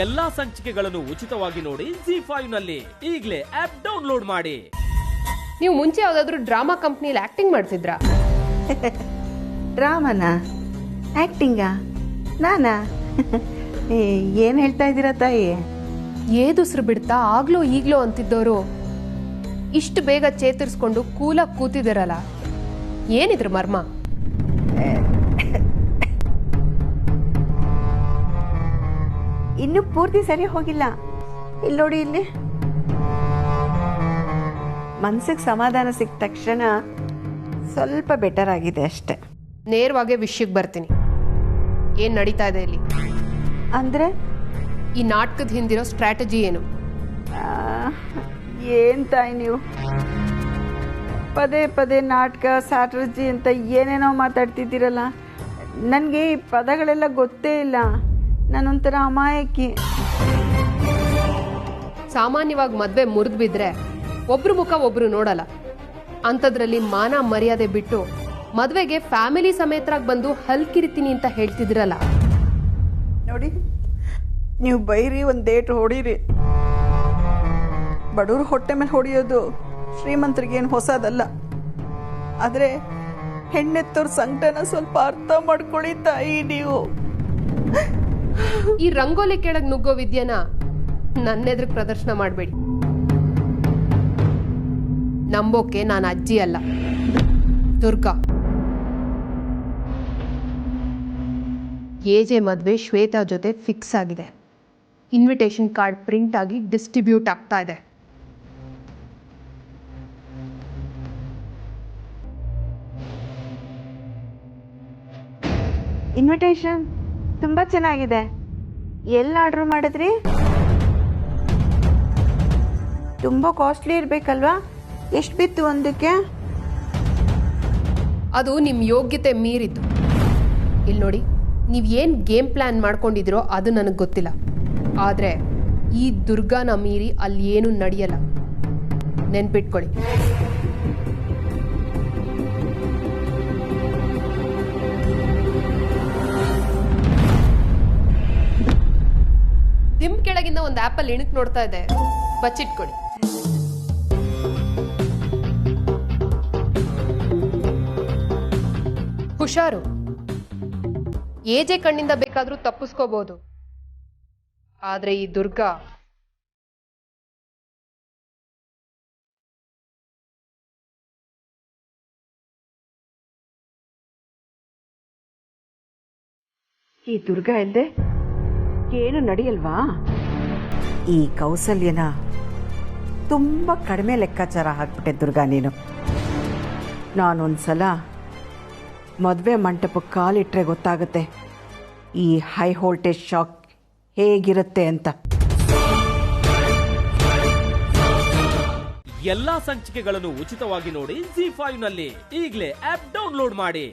ಎಲ್ಲಾ ಸಂಚಿಕೆಗಳನ್ನು ಉಚಿತವಾಗಿ ನೋಡಿ ZEE5 ನಲ್ಲಿ. ಈಗಲೇ ಆಪ್ ಡೌನ್ಲೋಡ್ ಮಾಡಿ. ನೀವು ಮುಂಚೆ ಯಾವ್ದಾದ್ರು ಡ್ರಾಮಾ ಕಂಪ್ನಿಯಲ್ಲಿ ಆಕ್ಟಿಂಗ್ ಮಾಡ್ತಿದ್ರಾ? ಡ್ರಾಮಾನ? ಆಕ್ಟಿಂಗಾ? ನಾನಾ? ಏನ್ ಹೇಳ್ತಾ ಇದ್ದೀರಾ ತಾಯಿ? ಏದುಸ್ರು ಬಿಡ್ತಾ ಆಗ್ಲೋ ಈಗ್ಲೋ ಅಂತಿದ್ದವರು ಇಷ್ಟು ಬೇಗ ಚೇತರಿಸ್ಕೊಂಡು ಕೂಲಾಗಿ ಕೂತಿದಿರಲ್ಲ, ಏನಿದ್ರ ಮರ್ಮ? ಇನ್ನು ಪೂರ್ತಿ ಸರಿ ಹೋಗಿಲ್ಲ. ಇಲ್ಲಿ ನೋಡಿ, ಇಲ್ಲಿ ಮನ್ಸಿಗೆ ಸಮಾಧಾನ ಸಿಕ್ಕ ತಕ್ಷಣ ಸ್ವಲ್ಪ ಬೆಟರ್ ಆಗಿದೆ ಅಷ್ಟೆ. ನೇರವಾಗಿ ವಿಷಯಕ್ಕೆ ಬರ್ತೀನಿ. ಏನ್ ನಡೀತಾ ಇದೆ ಇಲ್ಲಿ? ಅಂದ್ರೆ ಈ ನಾಟಕದ ಹಿಂದಿರೋ ಸ್ಟ್ರಾಟಜಿ ಏನು? ಏನ್ ತಾಯಿ ನೀವು ಪದೇ ಪದೇ ನಾಟಕ ಸ್ಟ್ರಾಟಜಿ ಅಂತ ಏನೇನೋ ಮಾತಾಡ್ತಿದ್ದೀರಲ್ಲ. ನನಗೆ ಈ ಪದಗಳೆಲ್ಲ ಗೊತ್ತೇ ಇಲ್ಲ. ನಾನೊಂಥರ ಅಮಾಯಕಿ. ಸಾಮಾನ್ಯವಾಗಿ ಮದ್ವೆ ಮುರಿದು ಬಿದ್ರೆ ಒಬ್ರು ಮುಖ ಒಬ್ರು ನೋಡಲ್ಲ. ಅಂಥದ್ರಲ್ಲಿ ಮಾನ ಮರ್ಯಾದೆ ಬಿಟ್ಟು ಮದ್ವೆಗೆ ಫ್ಯಾಮಿಲಿ ಸಮೇತರಾಗಿ ಬಂದು ಹಲ್ಕಿರಿತೀನಿ ಅಂತ ಹೇಳ್ತಿದ್ರಲ್ಲ. ನೋಡಿ, ನೀವು ಬೈರಿ ಒಂದು ಡೇಟ್ ಹೊಡೀರಿ. ಬಡವ್ರ ಹೊಟ್ಟೆ ಮೇಲೆ ಹೊಡೆಯೋದು ಶ್ರೀಮಂತರಿಗೇನು ಹೊಸದಲ್ಲ. ಆದರೆ ಹೆಣ್ಣೆತ್ತವ್ರ ಸಂಕಟನ ಸ್ವಲ್ಪ ಅರ್ಥ ಮಾಡ್ಕೊಳ್ಳಿ ತಾಯಿ ನೀವು. ಈ ರಂಗೋಲಿ ಕೆಳಗ್ ನುಗ್ಗೋ ವಿದ್ಯೆನ ನನ್ನೆದ್ರಿಗೆ ಪ್ರದರ್ಶನ ಮಾಡಬೇಡಿ. ನಂಬೋಕೆ ನಾನು ಅಜ್ಜಿ ಅಲ್ಲ, ದುರ್ಗಾ. ಎಜೆ ಮದ್ವೆ ಶ್ವೇತಾ ಜೊತೆ ಫಿಕ್ಸ್ ಆಗಿದೆ. ಇನ್ವಿಟೇಷನ್ ಕಾರ್ಡ್ ಪ್ರಿಂಟ್ ಆಗಿ ಡಿಸ್ಟ್ರಿಬ್ಯೂಟ್ ಆಗ್ತಾ ಇದೆ. ಇನ್ವಿಟೇಷನ್ ತುಂಬ ಚೆನ್ನಾಗಿದೆ. ಎಲ್ಲಿ ಆರ್ಡ್ರ್ ಮಾಡಿದ್ರಿ? ತುಂಬ ಕಾಸ್ಟ್ಲಿ ಇರಬೇಕಲ್ವಾ? ಎಷ್ಟು ಬಿತ್ತು ಒಂದಕ್ಕೆ? ಅದು ನಿಮ್ಮ ಯೋಗ್ಯತೆ ಮೀರಿದ್ದು. ಇಲ್ಲಿ ನೋಡಿ, ನೀವು ಏನು ಗೇಮ್ ಪ್ಲ್ಯಾನ್ ಮಾಡ್ಕೊಂಡಿದ್ರೋ ಅದು ನನಗೆ ಗೊತ್ತಿಲ್ಲ. ಆದರೆ ಈ ದುರ್ಗಾನ ಮೀರಿ ಅಲ್ಲಿ ಏನೂ ನಡೆಯಲ್ಲ, ನೆನ್ಪಿಟ್ಕೊಳ್ಳಿ. ದಿಂಬ್ ಕೆಳಗಿಂದ ಒಂದು ಆ್ಯಪಲ್ ಇಣಕ್ ನೋಡ್ತಾ ಇದೆ, ಬಚ್ಚಿಟ್ಕೊಳ್ಳಿ. ಹುಷಾರು. ಏಜೆ ಕಣ್ಣಿಂದ ಬೇಕಾದ್ರೂ ತಪ್ಪಿಸ್ಕೋಬಹುದು, ಆದ್ರೆ ಈ ದುರ್ಗಾ ಇಲ್ಲದೆ ಏನು ನಡೆಯಲ್ವಾ? ಈ ಕೌಸಲ್ಯನ ತುಂಬ ಕಡಿಮೆ ಲೆಕ್ಕಾಚಾರ ಹಾಕ್ಬಿಟ್ಟೆ ದುರ್ಗಾ ನೀನು. ನಾನೊಂದ್ಸಲ ಮದುವೆ ಮಂಟಪಕ್ಕೆ ಕಾಲಿಟ್ರೆ ಗೊತ್ತಾಗುತ್ತೆ ಈ ಹೈ ವೋಲ್ಟೇಜ್ ಶಾಕ್ ಹೇಗಿರುತ್ತೆ ಅಂತ. ಎಲ್ಲಾ ಸಂಚಿಕೆಗಳನ್ನು ಉಚಿತವಾಗಿ ನೋಡಿ ZEE5 ನಲ್ಲಿ. ಈಗಲೇ ಆಪ್ ಡೌನ್ಲೋಡ್ ಮಾಡಿ.